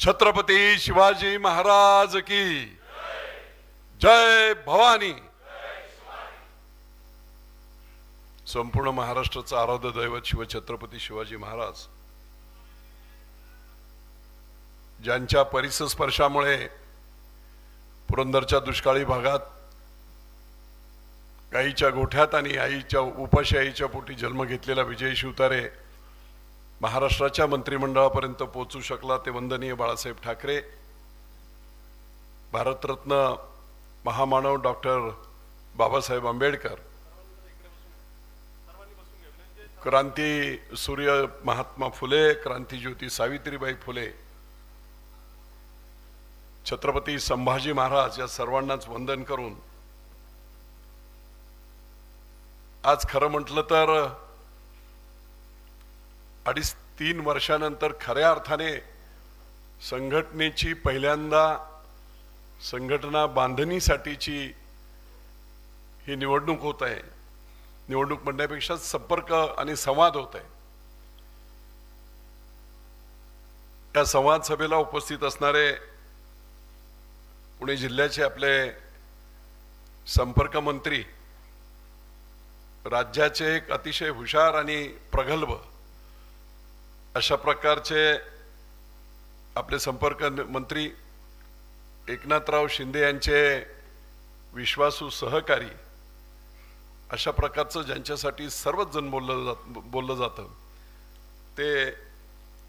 छत्रपती शिवाजी महाराज की जय भवानी। संपूर्ण महाराष्ट्राचं आराध्य दैवत शिवछत्रपती शिवाजी महाराज ज्यांच्या परिसस्पर्शामुळे पुरंदरच्या दुष्काळी भागात गाईच्या गोठ्यात आणि आईच्या उपाशी आईच्या पोटी जन्म घेतलेला विजय शिवतारे महाराष्ट्राच्या मंत्रिमंडळापर्यंत पोहोचू शकला ते वंदनीय बाळासाहेब ठाकरे, भारतरत्न महामानव डॉक्टर बाबासाहेब आंबेडकर, क्रांती सूर्य महात्मा फुले, क्रांतीज्योती सावित्रीबाई फुले, छत्रपती संभाजी महाराज या सर्वांनाच वंदन करून आज खरं म्हटलं तर 2.5-3 वर्षानंतर खऱ्या अर्थाने संघटनेची पहिल्यांदा संघटना बांधणीसाठीची ही निवडणूक होत आहे। निवडणूक म्हणण्यापेक्षा संपर्क आणि संवाद होत आहे। या संवाद सभेला उपस्थित असणारे पुणे जिल्ह्याचे आपले संपर्क मंत्री, राज्याचे एक अतिशय हुशार आणि प्रगल्भ अशा प्रकारचे आपले संपर्क मंत्री एकनाथराव शिंदे यांचे विश्वासू सहकारी, अशा प्रकारचं ज्यांच्यासाठी सर्वच जण बोललं जातं ते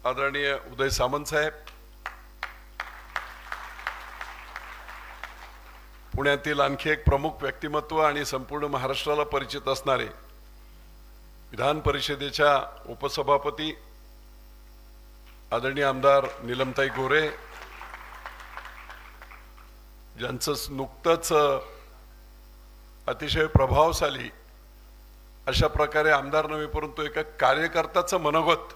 आदरणीय उदय सामंत साहेब, पुण्यातील आणखी एक प्रमुख व्यक्तिमत्व आणि संपूर्ण महाराष्ट्राला परिचित असणारे विधान परिषदेच्या उपसभापती आदरणीय आमदार नीलमताई गोरे, ज्यांचं नुकतंच अतिशय प्रभावशाली अशा प्रकारे आमदार नव्हे परंतु एका कार्यकर्त्याचं मनोगत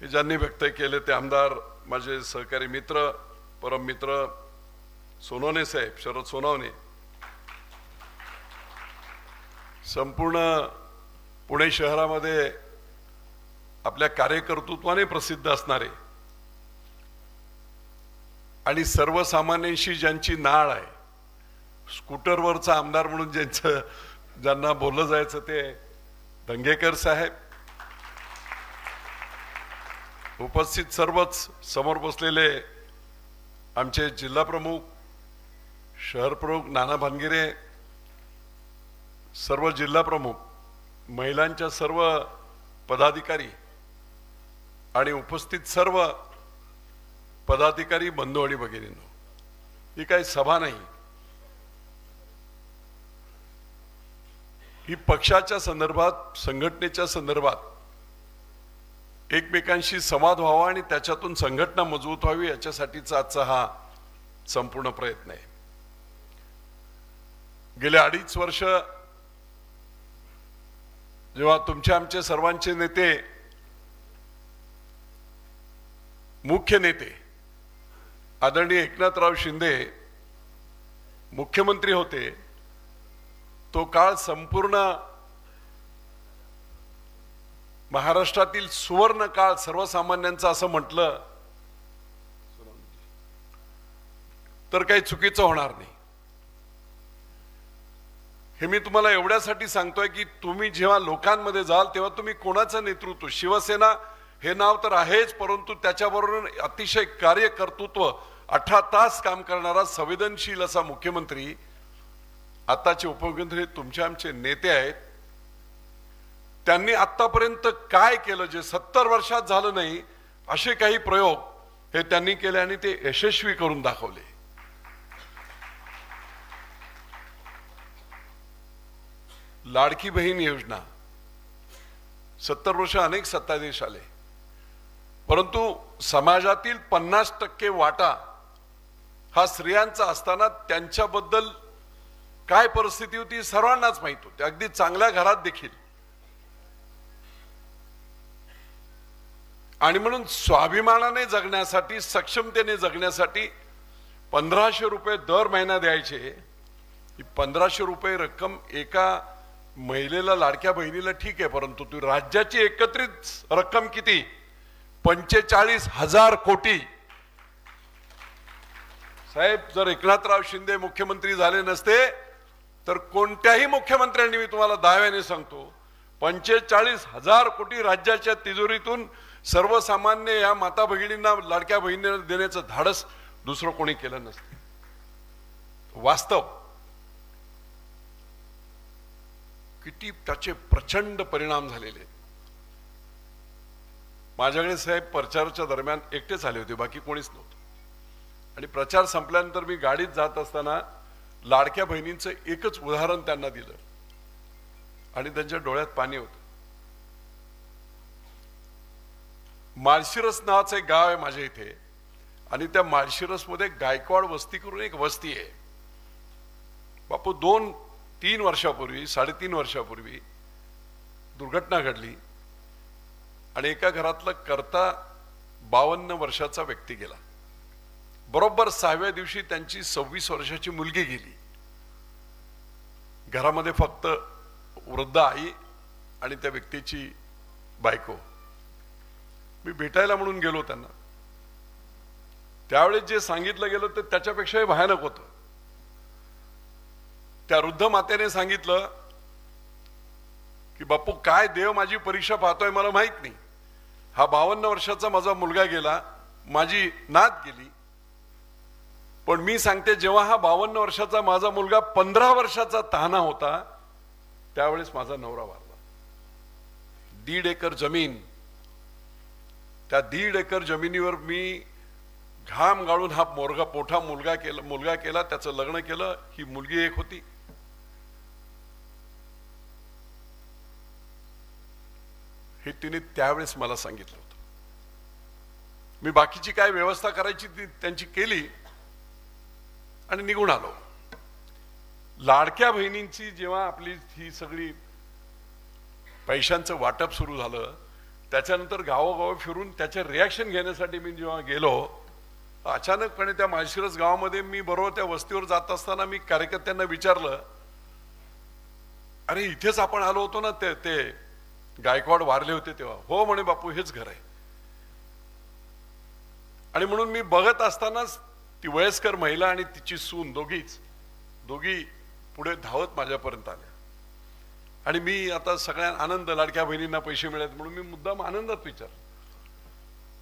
हे ज्यांनी व्यक्त केले ते आमदार माझे सहकारी मित्र, परम मित्र सोनवणे साहेब, शरद सोनवणे, संपूर्ण पुणे शहरामध्ये आपल्या कार्यकर्तृत्वाने प्रसिद्ध असणारे आणि सर्वसामान्यांशी ज्यांची नाळ आहे, स्कूटरवरचा आमदार म्हणून ज्यांना बोललं जायचं ते दंगेकर साहेब, उपस्थित सर्वच समोर बसलेले आमचे जिल्हा प्रमुख, शहर प्रमुख नाना भानगिरे, सर्व जिल्हा प्रमुख, महिलांच्या सर्व पदाधिकारी आणि उपस्थित सर्व पदाधिकारी बंधू आणि भगिनींनो, ही काही सभा नाही, ही पक्षाच्या संदर्भात संघटनेच्या संदर्भात एकमेकांशी संवाद व्हावा आणि त्याच्यातून संघटना मजबूत व्हावी याच्यासाठीचा आजचा हा संपूर्ण प्रयत्न आहे। गेले 2.5 वर्ष जेव्हा तुमचे आमचे सर्वांचे नेते, मुख्य नेते आदरणीय एकनाथराव शिंदे मुख्यमंत्री होते, तो काळ संपूर्ण महाराष्ट्रातील सुवर्ण काळ सर्वसामान्यांचा असं म्हटलं तर काही चुकीचं होणार नाही। हे मी तुम्हाला एवढ्यासाठी सांगतोय की तुम्ही जेव्हा लोकांमध्ये जाल तेव्हा तुम्ही कोणाचं नेतृत्व, शिवसेना हे नाव तर आहेच परंतु त्याच्याबरोबर अतिशय कार्यकर्तृत्व 18 तास काम करणारा संवेदनशील असा मुख्यमंत्री, आताचे उपमुख्यमंत्री तुमचे आमचे नेते आहेत, त्यांनी आतापर्यंत काय केलं जे 70 वर्षात झालं नाही असे काही प्रयोग हे त्यांनी केले आणि ते यशस्वी करून दाखवले। लाडकी बहीण योजना 70 वर्ष अनेक सत्ताधीश आले परंतु समाजातील 50% वाटा हा स्त्रियांचा असताना त्यांच्याबद्दल काय परिस्थिती होती सर्वांनाच माहित होती, अगदी चांगल्या घरात देखील। आणि म्हणून स्वाभिमानाने जगण्यासाठी, सक्षमतेने जगण्यासाठी 1500 रुपये दर महिना द्यायचे। ही 1500 रुपये रक्कम एका महिलेला, लाडक्या बहिणीला ठीक आहे परंतु ती राज्याची एकत्रित रक्कम किती? 45,000 कोटी साहेब, जर एकनाथराव शिंदे मुख्यमंत्री झाले नसते तर कोणत्याही मुख्यमंत्र्यांनी, मी तुम्हाला दाव्याने सांगतो, 45,000 कोटी राज्याच्या तिजोरीतून सर्वसामान्य या माता भगिनींना, लाडक्या बहिणींना देण्याचं धाडस दुसरं कोणी केलं नसतं. वास्तव किती त्याचे प्रचंड परिणाम झालेले. माझ्याकडे साहेब प्रचाराच्या दरम्यान एकटेच आले होते, बाकी कोणीच नव्हतं. आणि प्रचार संपल्यानंतर मी गाडीत जात असताना लाडक्या बहिणींचं एकच उदाहरण त्यांना दिलं आणि त्यांच्या डोळ्यात पाणी होतं. माळशिरस नावाचं एक गाव आहे माझ्या इथे, आणि त्या माळशिरस मध्ये गायकवाड वस्ती करून एक वस्ती आहे. बापू 2-3 वर्षापूर्वी, 3.5 वर्षापूर्वी दुर्घटना घडली आणि एका घरातला करता 52 वर्षाचा व्यक्ती गेला. बरोबर 6व्या दिवशी त्यांची 26 वर्षाची मुलगी गेली. घरामध्ये फक्त वृद्ध आई आणि त्या व्यक्तीची बायको. मी भेटायला म्हणून गेलो त्यांना. त्यावेळेस जे सांगितलं गेलं ते त्याच्यापेक्षाही भयानक होतं. त्या वृद्ध मातेने सांगितलं की बापू, काय देव माझी परीक्षा पाहतोय मला माहित नाही. हा 52 वर्षाचा माझा मुलगा गेला, माझी नात गेली, पण मी सांगते, जेव्हा हा 52 वर्षाचा माझा मुलगा 15 वर्षाचा तहाना होता त्यावेळेस माझा नवरा वारला. 1.5 एकर जमीन, त्या 1.5 एकर जमिनीवर मी घाम गाळून हा मुलगा केला, त्याचं लग्न केलं. ही मुलगी एक होती. हे तिने त्यावेळेस मला सांगितलं होतं. मी बाकीची काय व्यवस्था करायची ती त्यांची केली आणि निघून आलो. लाडक्या बहिणींची जेव्हा आपली ही सगळी पैशांचं वाटप सुरू झालं, त्याच्यानंतर गावोगाव फिरून त्याचे रिॲक्शन घेण्यासाठी मी जेव्हा गेलो, अचानकपणे त्या माळशिरस गावामध्ये मी बरोबर त्या वस्तीवर जात असताना मी कार्यकर्त्यांना विचारलं, अरे इथेच आपण आलो होतो ना, ते गायकवाड वारले होते तेव्हा? हो म्हणे बापू, हेच घर आहे. आणि म्हणून मी बघत असतानाच ती वयस्कर महिला आणि तिची सून दोघी पुढे धावत माझ्यापर्यंत आल्या. आणि मी आता सगळ्या आनंद, लाडक्या बहिणींना पैसे मिळाले म्हणून मी मुद्दाम आनंदात विचार,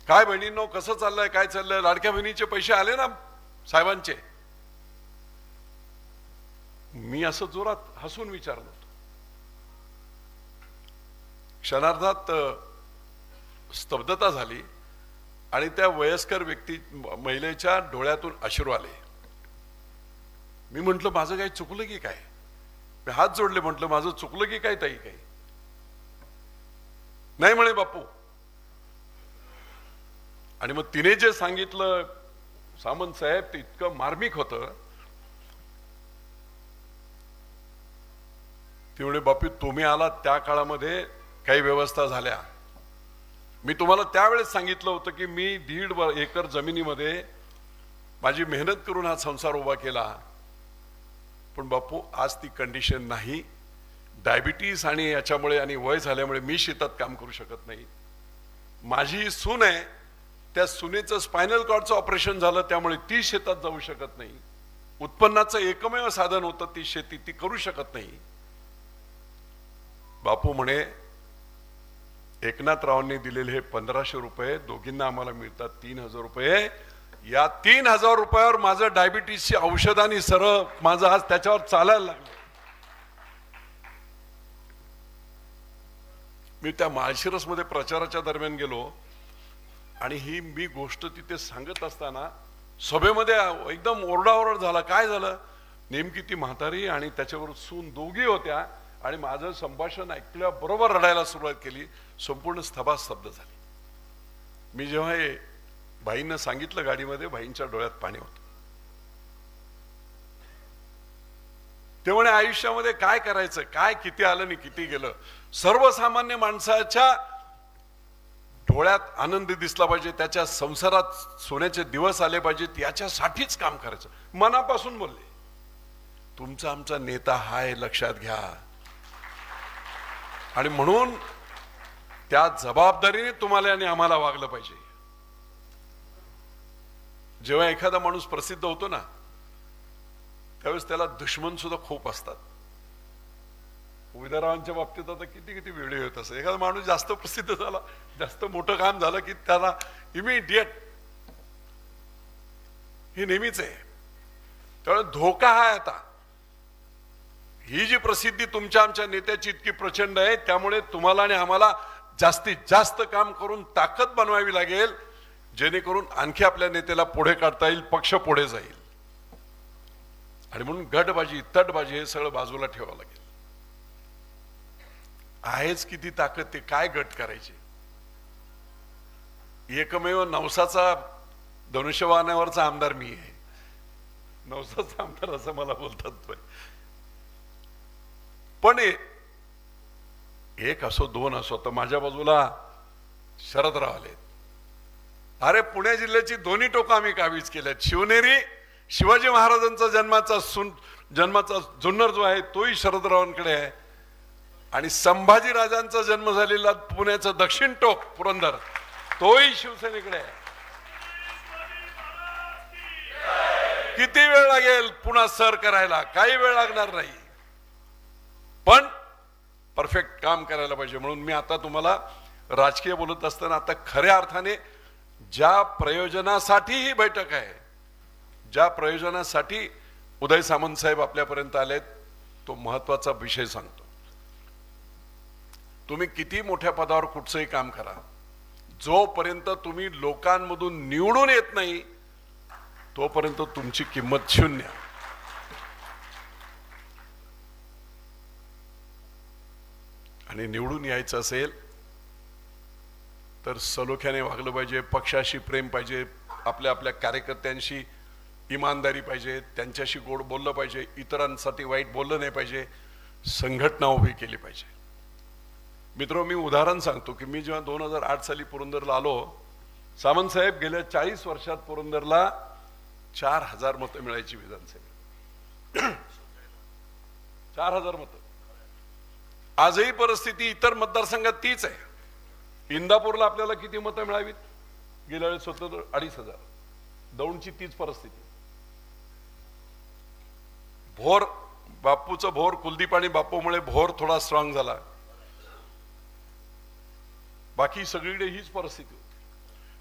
काय बहिणींनो, कसं चाललंय, काय चाललंय? लाडक्या बहिणीचे पैसे आले ना साहेबांचे? मी असं जोरात हसून विचारलं. क्षणार्धात स्तब्धता झाली आणि त्या वयस्कर महिलेच्या डोळ्यातून अश्रू आले. मी म्हंटल, माझं काही चुकलं की काय? मी हात जोडले, म्हंटल माझं चुकलं की काय ताई? काही नाही म्हणे बापू. आणि मग तिने जे सांगितलं सामंत साहेब, ते इतकं मार्मिक होतं. ती म्हणे, बापू तुम्ही आलात त्या काळामध्ये काही व्यवस्था झाल्या. मी तुम्हाला त्यावेळेस सांगितलं होतं की मी 1.5 एकर जमिनीमध्ये माझी मेहनत करून हा संसार उभा केला, पण बापू आज ती कंडिशन नाही. डायबिटीस आणि याच्यामुळे आणि वय झाल्यामुळे मी शेतात काम करू शकत नाही. माझी सून आहे, त्या सुनेचं स्पायनल कॉर्डचं ऑपरेशन झालं, त्यामुळे ती शेतात जाऊ शकत नाही. उत्पन्नाचं एकमेव साधन होतं ती शेती, ती करू शकत नाही. बापू म्हणे, एकनाथरावांनी दिलेले हे 1500 रुपये दोघींना आम्हाला मिळतात 3000 रुपये. या 3000 रुपयावर माझं डायबिटीसची औषधांनी सरळ माझं आज त्याच्यावर चालायला लागलं. मी त्या माळशिरस मध्ये प्रचाराच्या दरम्यान गेलो आणि ही मी गोष्ट तिथे सांगत असताना सभेमध्ये एकदम ओरडाओरड झाला. काय झालं? नेमकी ती म्हातारी आणि त्याच्यावर सून दोघी होत्या आणि माझं संभाषण ऐकल्याबरोबर रडायला सुरुवात केली. संपूर्ण सभा स्तब्ध झाली. मी जेव्हा हे भाईंना सांगितलं गाडीमध्ये, भाईंच्या डोळ्यात पाणी होतं. ते म्हणे, आयुष्यामध्ये काय करायचं, काय किती आलं आणि किती गेलं, सर्वसामान्य माणसाच्या डोळ्यात आनंद दिसला पाहिजे, त्याच्या संसारात सोन्याचे दिवस आले पाहिजेत, याच्यासाठीच काम करायचं. मनापासून बोलले. तुमचा आमचा नेता हाय लक्षात घ्या. आणि म्हणून त्या जबाबदारीने तुम्हाला आणि आम्हाला वागलं पाहिजे. जेव्हा एखादा माणूस प्रसिद्ध होतो ना त्यावेळेस त्याला दुश्मन सुद्धा खूप असतात. उमेदवारांच्या बाबतीत आता किती किती वेळ होत असं, एखादा माणूस जास्त प्रसिद्ध झाला, जास्त मोठं काम झालं की त्याला इमिडिएट, हे नेहमीच आहे. त्यामुळे धोका हा आता, ही जी प्रसिद्धी तुमच्या आमच्या नेत्याची इतकी प्रचंड आहे, त्यामुळे तुम्हाला आणि आम्हाला जास्तीत जास्त काम करून ताकद बनवावी लागेल, जेणेकरून आणखी आपल्या नेत्याला पुढे काढता येईल, पक्ष पुढे जाईल. आणि म्हणून गटबाजी तटबाजी हे सगळं बाजूला ठेवावं लागेल. आहेच किती ताकद, ते काय गट करायचे. एकमेव नवसाचा धनुष्यवाण्यावरचा आमदार मी आहे, नवसाचा आमदार असं मला बोलतात. पण एक असो दोन असो, तर माझ्या बाजूला शरदराव आले. अरे पुणे जिल्ह्याची दोन्ही टोकं आम्ही काबीज केल्यात. शिवनेरी, शिवाजी महाराजांचा जन्माचा जुन्नर जो आहे तोही शरदरावांकडे आहे, आणि संभाजी राजांचा जन्म झालेला पुण्याचं दक्षिण टोक पुरंदर तोही शिवसेनेकडे आहे. किती वेळ लागेल पुन्हा सर करायला, काही वेळ लागणार नाही, पण परफेक्ट काम करायला पाहिजे. म्हणून मी आता तुम्हाला राजकीय बोलत असताना आता खऱ्या अर्थाने ज्या प्रयोजनासाठी ही बैठक आहे, ज्या प्रयोजनासाठी उदय सामंत साहेब आपल्यापर्यंत आलेत, तो महत्वाचा विषय सांगतो. तुम्ही किती मोठ्या पदावर कुठचंही काम करा, जोपर्यंत तुम्ही लोकांमधून निवडून येत नाही तोपर्यंत तुमची किंमत शून्य. आणि निवडून यायचं असेल तर सलोख्याने वागलं पाहिजे, पक्षाशी प्रेम पाहिजे, आपल्या आपल्या कार्यकर्त्यांशी इमानदारी पाहिजे, त्यांच्याशी गोड बोललं पाहिजे, इतरांसाठी वाईट बोललं नाही पाहिजे, संघटना उभी केली पाहिजे. मित्र, मी उदाहरण सांगतो की मी जेव्हा 2008 साली पुरंदरला आलो, सामंत साहेब गेल्या 40 वर्षात पुरंदरला 4000 मतं मिळायची विधानसभेत. 4000 मतं. आजही परिस्थिती इतर मतदारसंघात तीच आहे. इंदापूरला आपल्याला किती मतं मिळावीत, गेल्या वेळेस होतं 2500. दौंडची तीच परिस्थिती. भोर, बापूचं भोर, कुलदीप आणि बापूमुळे भोर थोडा स्ट्रॉंग झाला, बाकी सगळीकडे हीच परिस्थिती होती.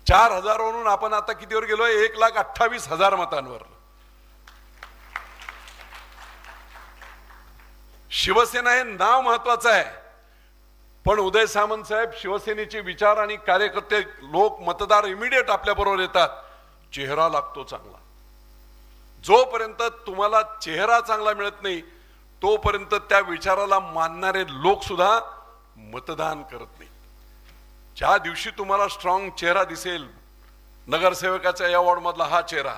4000 वरून आपण आता कितीवर गेलोय, 1,28,000 मतांवर. शिवसेना हे नाव महत्वाचं आहे, पण उदय सामंत साहेब, शिवसेनेचे विचार आणि कार्यकर्ते, लोक, मतदार इमिडिएट आपल्या बरोबर येतात. चेहरा लागतो चांगला. जोपर्यंत तुम्हाला चेहरा चांगला मिळत नाही तोपर्यंत त्या विचाराला मानणारे लोक सुद्धा मतदान करत नाही. ज्या दिवशी तुम्हाला स्ट्रॉंग चेहरा दिसेल, नगरसेवकाच्या या वॉर्ड मधला हा चेहरा,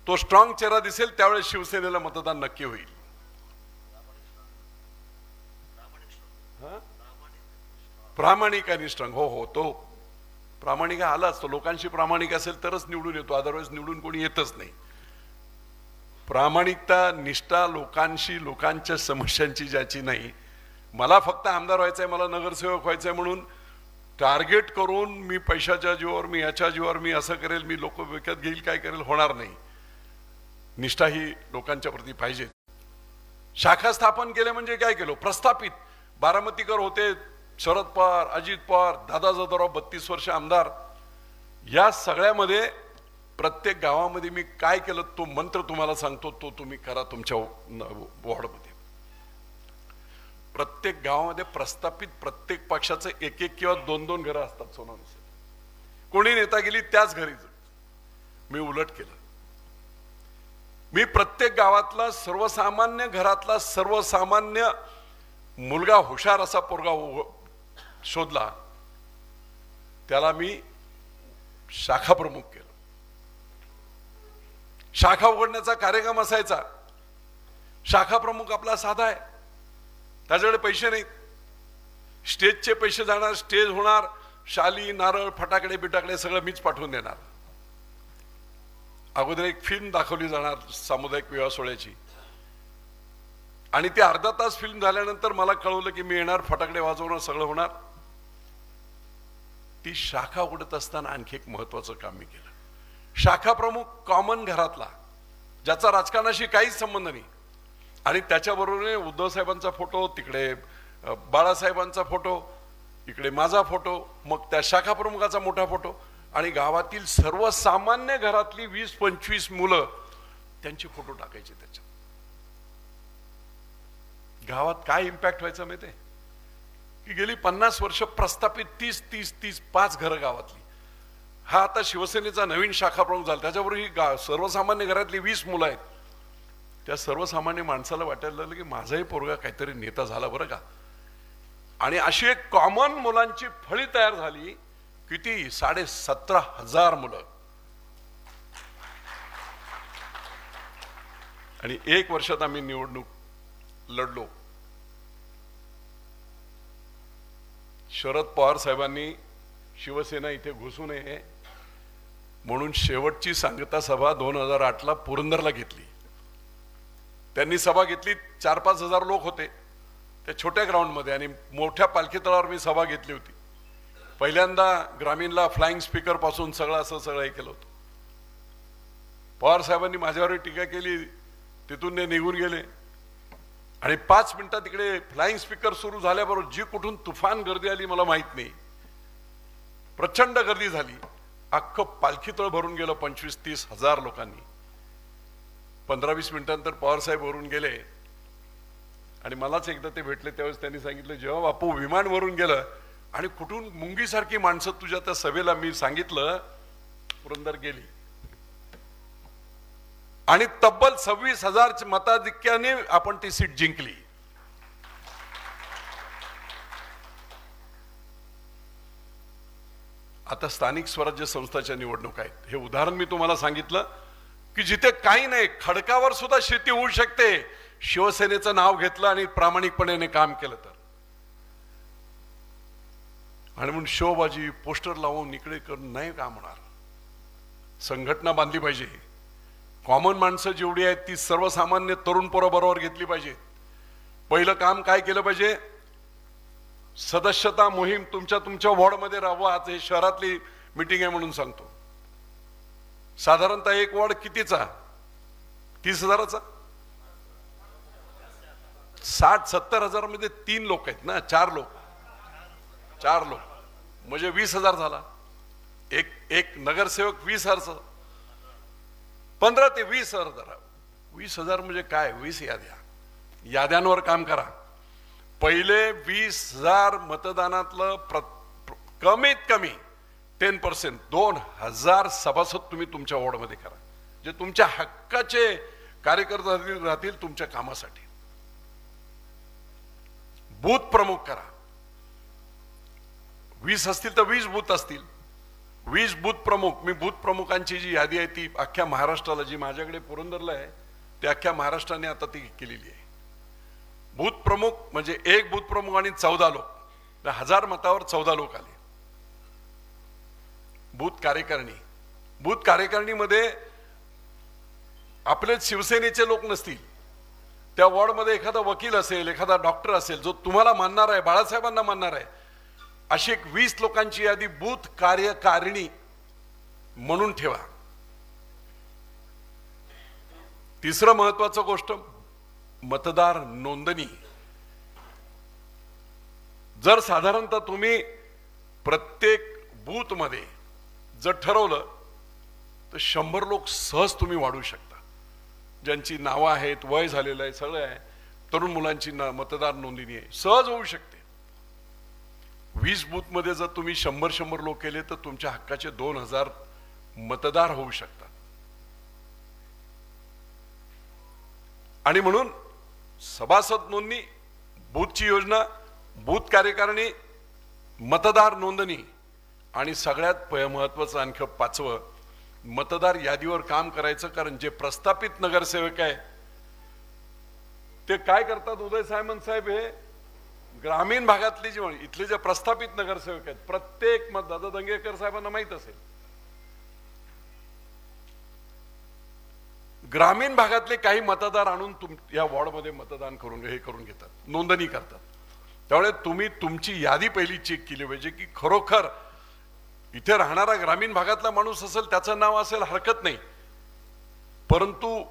तो स्ट्रॉंग चेहरा दिसेल, त्यावेळेस शिवसेनेला मतदान नक्की होईल. प्रामाणिक आणि स्ट्रॉंग, हो हो, तो प्रामाणिक आलाच. तो लोकांशी प्रामाणिक असेल तरच निवडून येतो, अदरवाईज निवडून कोणी येतच नाही. प्रामाणिकता, निष्ठा लोकांशी, लोकांच्या समस्यांची ज्याची नाही. मला फक्त आमदार व्हायचंय, मला नगरसेवक व्हायचंय म्हणून टार्गेट करून मी पैशाच्या जीवावर, मी याच्या जीवावर, मी असं करेल, मी लोक विकत घेईल, काय करेल, होणार नाही. निष्ठा ही लोकांच्या प्रती पाहिजे. शाखा स्थापन केले म्हणजे काय केलं, प्रस्थापित बारामतीकर होते, शरद पवार, अजित पवार, दादा जाधवराव 32 वर्ष आमदार. या सगळ्यामध्ये प्रत्येक गावामध्ये मी काय केलं तो मंत्र तुम्हाला सांगतो, तो तुम्ही करा तुमच्या वॉर्डमध्ये. प्रत्येक गावामध्ये प्रस्थापित प्रत्येक पक्षाचे 1-1 किंवा 2-2 घरं असतात. सोनानुसार कोणी नेता गेली त्याच घरी मी उलट केलं. मी प्रत्येक गावातला सर्वसामान्य घरातला सर्वसामान्य मुलगा, हुशार असा पोरगा शोधला, त्याला मी शाखा प्रमुख केलं. शाखा उघडण्याचा कार्यक्रम असायचा. शाखा प्रमुख आपला साधा आहे, त्याच्याकडे पैसे नाहीत. स्टेजचे पैसे जाणार, स्टेज होणार, शाली, नारळ, फटाकडे बिटाकडे सगळं मीच पाठवून देणार. अगोदर एक फिल्म दाखवली जाणार सामुदायिक विवाह सोहळ्याची, आणि ते अर्धा तास फिल्म झाल्यानंतर मला कळवलं की मी येणार, फटाकडे वाजवणार, सगळं होणार. ती शाखा उघडत असताना आणखी एक महत्वाचं काम मी केलं. शाखा प्रमुख कॉमन घरातला, ज्याचा राजकारणाशी काहीच संबंध नाही, आणि त्याच्याबरोबर उद्धव साहेबांचा फोटो, तिकडे बाळासाहेबांचा फोटो, इकडे माझा फोटो, मग त्या शाखा प्रमुखाचा मोठा फोटो, आणि गावातील सर्वसामान्य घरातली 20-25 मुलं त्यांचे फोटो टाकायचे त्याच्यात. गावात काय इम्पॅक्ट व्हायचा माहितीये की गेली 50 वर्ष प्रस्थापित 30 5 घरं गावातली, हा आता शिवसेनेचा नवीन शाखा प्रमुख झाला, त्याच्याबरोबर ही सर्वसामान्य घरातली 20 मुलं आहेत. त्या सर्वसामान्य माणसाला वाटायला लागलं की माझाही पोरगा काहीतरी नेता झाला बरं का. आणि अशी एक कॉमन मुलांची फळी तयार झाली. किती? 17,500 मुलं. आणि 1 वर्षात आम्ही निवडणूक लढलो. शरद पवार साहेबांनी शिवसेना इथे घुसू नये म्हणून शेवटची सांगता सभा 2008ला पुरंदरला घेतली. त्यांनी सभा घेतली, 4-5 हजार लोक होते त्या छोट्या ग्राउंडमध्ये, आणि मोठ्या पालखी तळावर मी सभा घेतली होती. पहिल्यांदा ग्रामीणला फ्लाइंग स्पीकर पासून सगळं हे केलं होतं. पवार साहेबांनी माझ्यावर टीका केली, तिथून ते निघून गेले, आणि 5 मिनिटात तिकडे फ्लाइंग स्पीकर सुरू झाल्याबरोबर जी कुठून तुफान गर्दी आली मला माहित नाही. प्रचंड गर्दी झाली, अख्खं पालखी तळ भरून गेलं 25-30 हजार लोकांनी. 15-20 मिनिटांनंतर पवार साहेब वरून गेले, आणि मलाच एकदा ते भेटले. त्यावेळेस त्यांनी सांगितलं, जेव्हा बापू विमान वरून गेलं आणि कुठून मुंगीसारखी माणसं तुझ्या त्या सभेला, मी सांगितलं पुरंदर गेली, आणि तब्बल 26,000 मताधिक्याने आपण ती सीट जिंकली. आता स्थानिक स्वराज्य संस्थाच्या निवडणूक आहेत. हे उदाहरण मी तुम्हाला सांगितलं की जिथे काही नाही, खडकावर सुद्धा शेती होऊ शकते, शिवसेनेचं नाव घेतलं आणि प्रामाणिकपणे काम केलं तर. आणि म्हणून शोबाजी पोस्टर लावून इकडे करून नाही काम होणार. संघटना बांधली पाहिजे. कॉमन माणसं जेवढी आहेत ती सर्वसामान्य तरुण पोरं बरोबर घेतली पाहिजे. पहिलं काम काय केलं पाहिजे? सदस्यता मोहीम तुमच्या वॉर्डमध्ये राहावं. आज हे शहरातली मीटिंग आहे म्हणून सांगतो. साधारणतः एक वॉर्ड कितीचा? 30,000चा. 60-70 हजार मध्ये 3 लोक आहेत ना, 4 लोक म्हणजे 20,000 झाला. एक नगरसेवक 20,000, 15 ते 20,000. 20,000 म्हणजे काय? 20 याद्यांवर काम करा. पहिले 20,000 मतदानातलं कमीत कमी 10%, 2,000 सभासद तुम्ही तुमच्या वॉर्डमध्ये करा, जे तुमच्या हक्काचे कार्यकर्ते राहतील तुमच्या कामासाठी. बूथ प्रमुख करा. 20 असतील तर 20 बूथ असतील. 20 बूथ प्रमुख. मी बूथ प्रमुखांची जी यादी आहे ती अख्ख्या महाराष्ट्राला, जी माझ्याकडे पुरंदरला आहे ते अख्ख्या महाराष्ट्राने आता ती केलेली आहे. बूथ प्रमुख म्हणजे एक बूथ प्रमुख आणि 14 लोक. 1000 मतावर 14 लोक आले. बूथ कार्यकारिणीमध्ये आपले शिवसेनेचे लोक नसतील, त्या वॉर्डमध्ये एखादा वकील असेल, एखादा डॉक्टर असेल जो तुम्हाला मानणार आहे, बाळासाहेबांना मानणार आहे, अशी एक 20 लोकांची यादी बूथ कार्यकारिणी म्हणून ठेवा. तिसरं महत्वाचं गोष्ट, मतदार नोंदणी. जर साधारणतः तुम्ही प्रत्येक बूथ मध्ये जर ठरवलं तर 100 लोक सहज तुम्ही वाढवू शकता. ज्यांची नावं आहेत, वय झालेलं आहे, सगळं आहे, तरुण मुलांची मतदार नोंदणी आहे, सहज होऊ शकते. 20 बूथ मध्ये जर तुम्ही 100 लोक केले तर तुमच्या हक्काचे 2,000 मतदार होऊ शकतात. आणि म्हणून सभासद नोंदणी, बूथची योजना, बूथ कार्यकारिणी, मतदार नोंदणी, आणि सगळ्यात महत्वाचं आणखी 5वं, मतदार यादीवर काम करायचं. कारण जे प्रस्थापित नगरसेवक आहे ते काय करतात, उदय सामंत साहेब, हे ग्रामीण भागातली जी इथले जे प्रस्थापित नगरसेवक आहेत, प्रत्येक दादा दंगेकर साहेबांना माहित असेल, ग्रामीण भागातले काही मतदार आणून या वॉर्डमध्ये मतदान करून घेतात, नोंदणी करतात. त्यामुळे तुम्ही तुमची यादी पहिली चेक केली पाहिजे की खरोखर इथे राहणारा ग्रामीण भागातला माणूस असेल त्याचं नाव असेल हरकत नाही, परंतु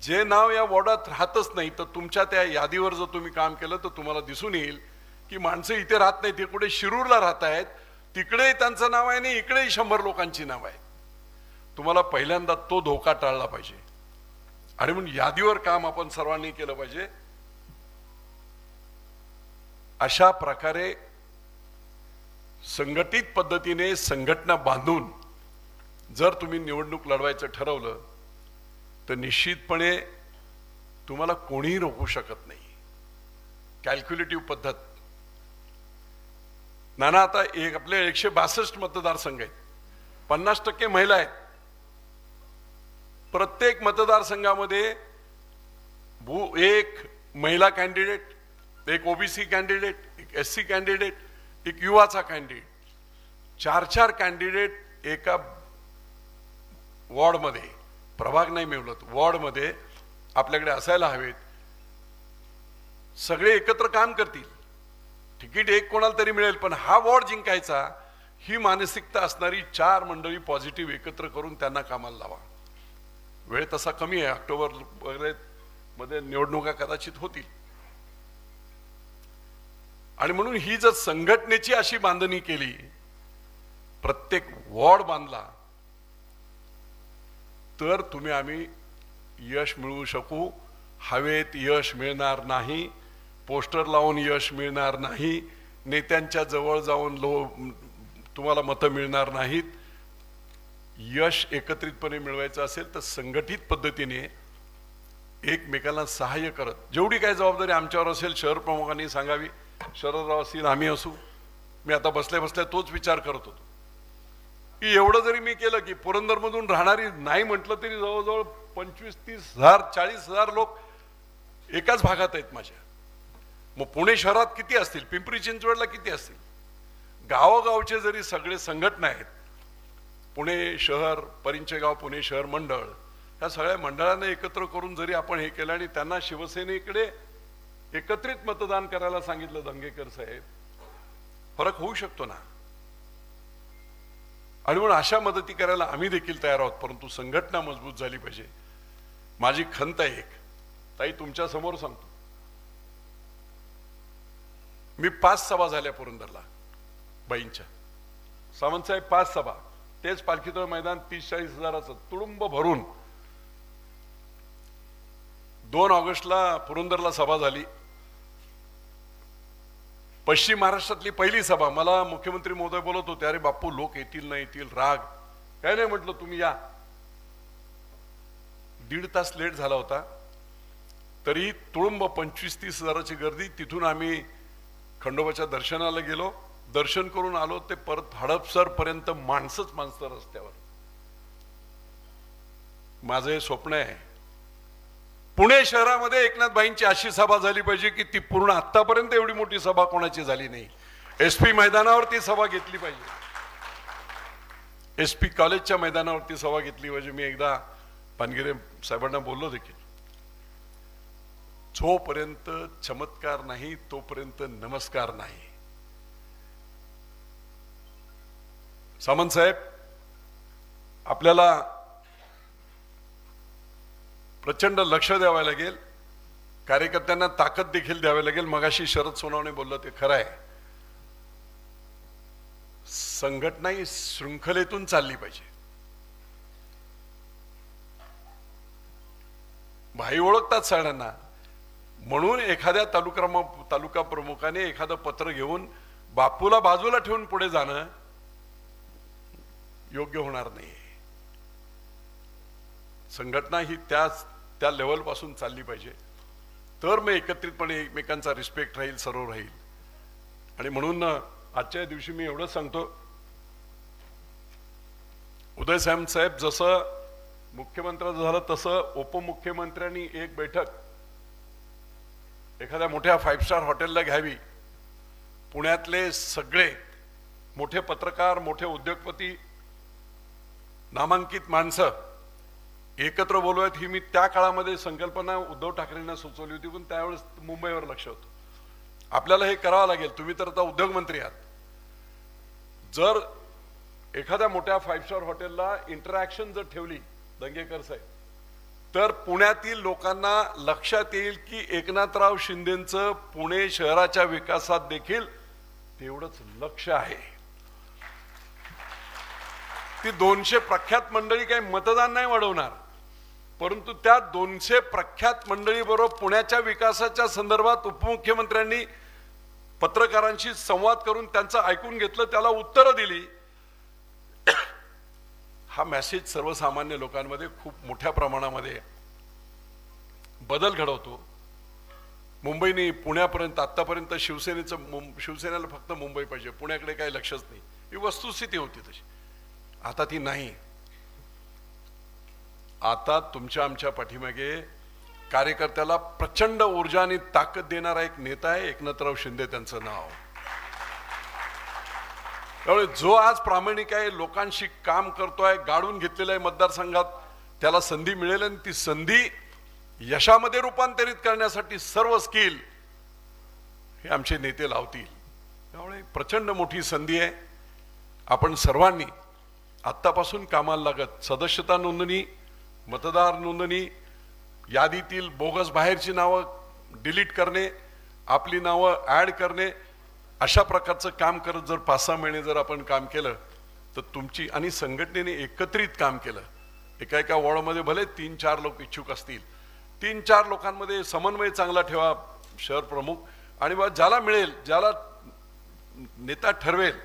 जे नाव या वॉर्डात राहतच नाही तर तुमच्या त्या यादीवर जर तुम्ही काम केलं तर तुम्हाला दिसून येईल की माणसं इथे राहत नाही, ते कुठे शिरूरला राहत आहेत, तिकडे त्यांचं नाव आहे आणि इकडेही 100 लोकांची नाव आहे. तुम्हाला पहिल्यांदा तो धोका टाळला पाहिजे आणि म्हणून यादीवर काम आपण सर्वांनी केलं पाहिजे. अशा प्रकारे संघटित पद्धतीने संघटना बांधून जर तुम्ही निवडणूक लढवायचं ठरवलं तर निश्चितपणे तुम्हाला कोणीही रोखू शकत नाही. कॅल्क्युलेटिव्ह पद्धत. नाना आता आपले 162 मतदारसंघ आहेत, 50% महिला आहेत. प्रत्येक मतदारसंघामध्ये एक महिला कॅन्डिडेट, एक ओबीसी कॅन्डिडेट, एक एससी कॅन्डिडेट, एक युवाचा कॅन्डिडेट, 4-4 कॅन्डिडेट एका वॉर्डमध्ये, प्रभाग नाही मिळवत, वॉर्डमध्ये आपल्याकडे असायला हवेत. सगळे एकत्र काम करतील, तिकीट एक कोणाला तरी मिळेल, पण हा वॉर्ड जिंकायचा ही मानसिकता असणारी 4 मंडळी पॉझिटिव्ह एकत्र करून त्यांना कामाला लावा. वेळ तसा कमी आहे, ऑक्टोबर वगैरे मध्ये निवडणुका कदाचित होतील. आणि म्हणून ही जर संघटनेची अशी बांधणी केली, प्रत्येक वॉर्ड बांधला, तर आम्ही यश मिळवू शकू. हवेत यश मिळणार नाही, पोस्टर लावून यश मिळणार नाही, नेत्यांच्या जवळ जाऊन तुम्हाला मतं मिळणार नाहीत. यश एकत्रितपणे मिळवायचं असेल तर संघटित पद्धतीने एकमेकांना सहाय्य करत, जेवढी काय जबाबदारी आमच्यावर असेल शहर प्रमुखांनी सांगावी. शरदराव असतील, आम्ही असू. मी आता बसल्या बसल्या तोच विचार करत होतो की एवढं जरी मी केलं की पुरंदरमधून राहणारी नाही म्हटलं तरी जवळजवळ 25-30,000 40,000 लोक एकाच भागात आहेत माझ्या. मग पुणे शहरात किती असतील, पिंपरी चिंचवडला किती असतील, गावोगावचे जरी सगळे संघटना आहेत, पुणे शहर, परिंचेगाव पुणे शहर मंडळ, या सगळ्या मंडळांना एकत्र करून जरी आपण हे केलं आणि त्यांना शिवसेनेकडे एकत्रित मतदान करायला सांगितलं दंगेकर साहेब, फरक होऊ शकतो ना. आणि म्हणून अशा मदती करायला आम्ही देखील तयार आहोत, परंतु संघटना मजबूत झाली पाहिजे. माझी खंत आहे एक, ताई तुमच्या समोर सांगतो, मी 5 सभा झाल्या पुरंदरला बाईंच्या. सावंत साहेब 5 सभा, तेच पालखीतळ मैदान 30-40 हजाराचं तुडुंब भरून. 2 ऑगस्टला पुरंदरला सभा झाली, पश्चिम महाराष्ट्रातली पहिली सभा. मला मुख्यमंत्री महोदय बोलत होते, अरे बापू लोक येतील नाही येतील, राग काय नाही. म्हटलं तुम्ही या. 1.5 तास लेट झाला होता, तरी तुडुंब 25-30 हजाराची गर्दी. तिथून आम्ही खंडोबाच्या दर्शनाला गेलो, दर्शन करून आलो, ते परत हडपसर पर्यंत माणसंच माणसं रस्त्यावर. माझं हे स्वप्न आहे, पुणे शहरामध्ये एकनाथ भाईंची अशी सभा झाली पाहिजे की ती पूर्ण आतापर्यंत एवढी मोठी सभा कोणाची झाली नाही. एसपी मैदानावरती सभा घेतली पाहिजे, एसपी कॉलेजच्या मैदानावरती सभा घेतली पाहिजे. मी एकदा पानगिरे साहेबांना बोललो देखील, जोपर्यंत चमत्कार नाही तोपर्यंत नमस्कार नाही. सामंत साहेब, आपल्याला प्रचंड लक्ष द्यावं लागेल, कार्यकर्त्यांना ताकद देखील द्यावी लागेल. मगाशी शरद सोनवणे बोललं ते खरं आहे, संघटना ही शृंखलेतून चालली पाहिजे. भाई ओळखतात सगळ्यांना, म्हणून एखाद्या तालुका प्रमुखाने एखादं पत्र घेऊन बापूला बाजूला ठेवून पुढे जाणं योग्य होणार नाही. संघटना ही त्या लेवल पासून चालली पाहिजे, तर मग एकत्रितपणे एकमेकांचा रिस्पेक्ट राहील, सर्व राहील. आणि म्हणून आजच्या दिवशी मी एवढंच सांगतो, उदय साहेब जसं मुख्यमंत्र्याचं झालं तसं उपमुख्यमंत्र्यांनी एक बैठक एखाद्या मोठ्या 5 स्टार हॉटेलला घ्यावी. पुण्यातले सगळे मोठे पत्रकार, मोठे उद्योगपती, नामांकित माणसं एकत्र बोलवायत. ही मी त्या काळामध्ये संकल्पना उद्धव ठाकरेंना सुचवली होती, पण त्यावेळेस मुंबईवर लक्ष होतं. आपल्याला हे करावं लागेल. तुम्ही तर आता उद्योगमंत्री आहात, जर एखाद्या मोठ्या 5 स्टार हॉटेलला इंटरॅक्शन जर ठेवली दंगेकर साहेब, तर पुण्यातील लोकांना लक्षात येईल की एकनाथराव शिंदेचं पुणे शहराच्या विकासात देखील तेवढंच लक्ष आहे. ती 200 प्रख्यात मंडळी काही मतदान नाही वाढवणार, परंतु त्या 200 प्रख्यात मंडळी बरोबर पुण्याच्या विकासाच्या संदर्भात उपमुख्यमंत्र्यांनी पत्रकारांशी संवाद करून त्यांचं ऐकून घेतलं, त्याला उत्तरं दिली. हा मेसेज सर्वसामान्य लोकांमध्ये खूप मोठ्या प्रमाणामध्ये बदल घडवतो. मुंबईने पुण्यापर्यंत आतापर्यंत शिवसेनेला फक्त मुंबई पाहिजे, पुण्याकडे काही लक्षच नाही, ही वस्तुस्थिती होती तशी. आता ती नाही. आता तुमच्या आमच्या पाठीमागे कार्यकर्त्याला प्रचंड ऊर्जा आणि ताकद देणारा एक नेता आहे, एकनाथराव शिंदे त्यांचं नाव. त्यामुळे जो आज प्रामाणिक आहे, लोकांशी काम करतोय, गाडून घेतलेला आहे मतदारसंघात, त्याला संधी मिळेल आणि ती संधी यशामध्ये रूपांतरित करण्यासाठी सर्व स्किल हे आमचे नेते लावतील. त्यामुळे प्रचंड मोठी संधी आहे. आपण सर्वांनी आत्तापासून कामाला लागत सदस्यता नोंदणी, मतदार नोंदणी, यादीतील बोगस बाहेरची नावं डिलीट करणे, आपली नावं ऍड करणे, अशा प्रकारचं काम करत जर 5-6 महिने जर आपण काम केलं तर तुमची आणि संघटनेने एकत्रित काम केलं, एका वॉर्डमध्ये भले 3-4 लोक इच्छुक असतील, 3-4 लोकांमध्ये समन्वय चांगला ठेवा शहर प्रमुख, आणि ज्याला मिळेल, ज्याला नेता ठरवेल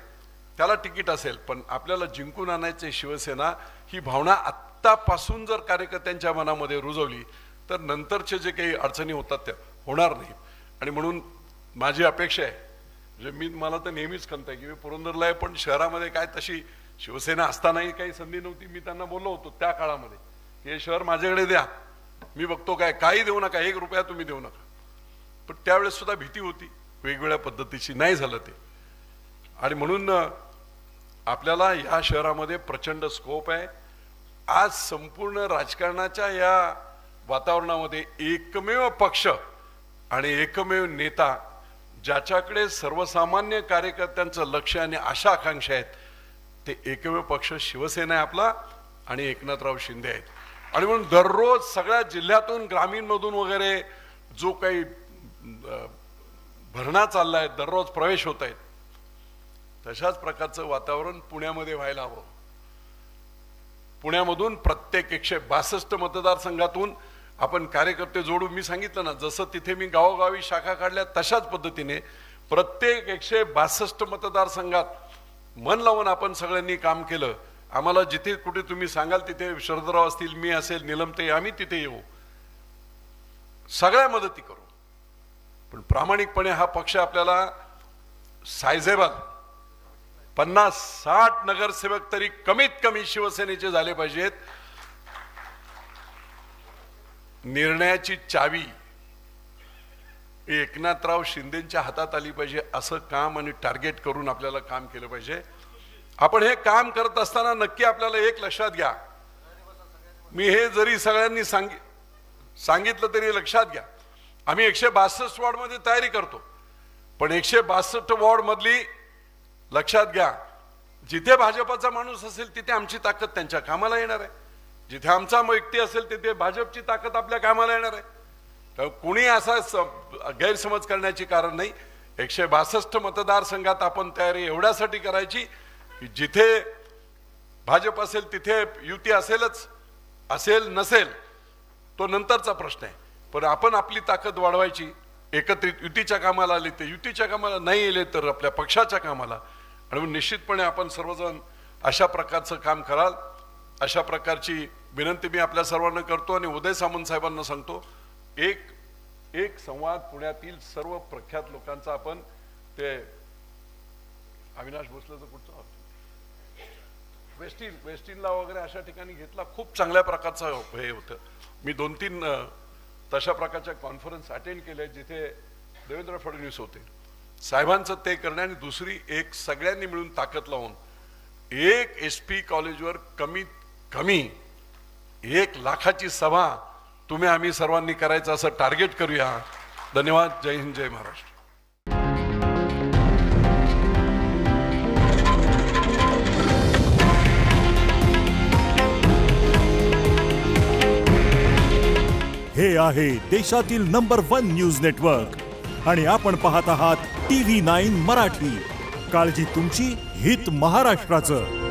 त्याला तिकीट असेल. पण आपल्याला जिंकून आणायचे शिवसेना ही भावना आत्तापासून जर कार्यकर्त्यांच्या मनामध्ये रुजवली तर नंतरचे जे काही अडचणी होतात त्या होणार नाहीत. आणि म्हणून माझी अपेक्षा आहे, म्हणजे मला तर नेहमीच खंत आहे की मी पुरंदरला आहे, पण शहरामध्ये काय तशी शिवसेना असतानाही काही संधी नव्हती. मी त्यांना बोललो होतो त्या काळामध्ये की हे शहर माझ्याकडे द्या, मी बघतो, काही देऊ नका, 1 रुपया तुम्ही देऊ नका. पण त्यावेळेस सुद्धा भीती होती, वेगवेगळ्या पद्धतीची नाही झालं ते. आणि म्हणून आपल्याला या शहरामध्ये प्रचंड स्कोप आहे. आज संपूर्ण राजकारणाच्या या वातावरणामध्ये एकमेव पक्ष आणि एकमेव नेता ज्याच्याकडे सर्वसामान्य कार्यकर्त्यांचं लक्ष आणि आशा आकांक्षा आहेत, ते एकमेव पक्ष शिवसेना आहे आपला आणि एकनाथराव शिंदे आहेत. आणि म्हणून दररोज सगळ्या जिल्ह्यातून, ग्रामीणमधून वगैरे जो काही भरणा चाललाय, दररोज प्रवेश होत आहेत, तशाच प्रकारचं वातावरण पुण्यामध्ये व्हायला हवं. पुण्यामधून प्रत्येक 162 मतदारसंघातून आपण कार्यकर्ते जोडू. मी सांगितलं ना, जसं तिथे मी गावोगावी शाखा काढल्या तशाच पद्धतीने प्रत्येक 162 मतदारसंघात मन लावून आपण सगळ्यांनी काम केलं. आम्हाला जिथे कुठे तुम्ही सांगाल तिथे शरदराव असतील, मी असेल, निलमते, आम्ही तिथे येऊ, सगळ्या मदती करू. पण प्रामाणिकपणे हा पक्ष आपल्याला सायझेबल 50-60 नगरसेवक तरी कमीत कमी शिवसेनेचे झाले पाहिजेत. निर्णयाची चावी एकनाथराव शिंदेच्या हातात आली पाहिजे, असं काम आणि टार्गेट करून आपल्याला काम केलं पाहिजे. आपण हे काम करत असताना नक्की आपल्याला एक लक्षात घ्या, मी हे जरी सगळ्यांनी सांगितलं तरी लक्षात घ्या, आम्ही 162 वॉर्ड मध्ये तयारी करतो, पण 162 वॉर्ड मधली लक्षात घ्या, जिथे भाजपाचा माणूस असेल तिथे आमची ताकद त्यांच्या कामाला येणार आहे, जिथे आमचा व्यक्ती असेल तिथे भाजपची ताकद आपल्या कामाला येणार आहे. तर कुणी असा गैरसमज करण्याची कारण नाही. 162 मतदारसंघात आपण तयारी एवढ्यासाठी करायची की जिथे भाजप असेल तिथे युती असेलच, असेल नसेल तो नंतरचा प्रश्न आहे, पण आपण आपली ताकद वाढवायची. एकत्रित युतीच्या कामाला आले ते युतीच्या कामाला, नाही आले तर आपल्या पक्षाच्या कामाला. आणि निश्चितपणे आपण सर्वजण अशा प्रकारचं काम कराल, अशा प्रकारची विनंती मी आपल्या सर्वांना करतो. आणि उदय सामंत साहेबांना सांगतो, एक संवाद पुण्यातील सर्व प्रख्यात लोकांचा आपण ते अविनाश भोसलेचं कुठचं वेस्टिनला वगैरे अशा ठिकाणी घेतला, खूप चांगल्या प्रकारचं हे होतं. मी 2-3 तशा प्रकारच्या कॉन्फरन्स अटेंड केल्या जिथे देवेंद्र फडणवीस होते. साहेबांचं ते करणे आणि दुसरी एक सगळ्यांनी मिळून ताकद लावून एक SP कॉलेजवर कमीत कमी 1 लाखाची सभा तुम्ही आम्ही सर्वांनी करायचं असं टार्गेट करूया. धन्यवाद. जय हिंद, जय महाराष्ट्र. हे आहे देशातील नंबर 1 न्यूज नेटवर्क आणि आपण पाहत आहात TV9 मराठी. काळजी तुमची, हित महाराष्ट्राचं.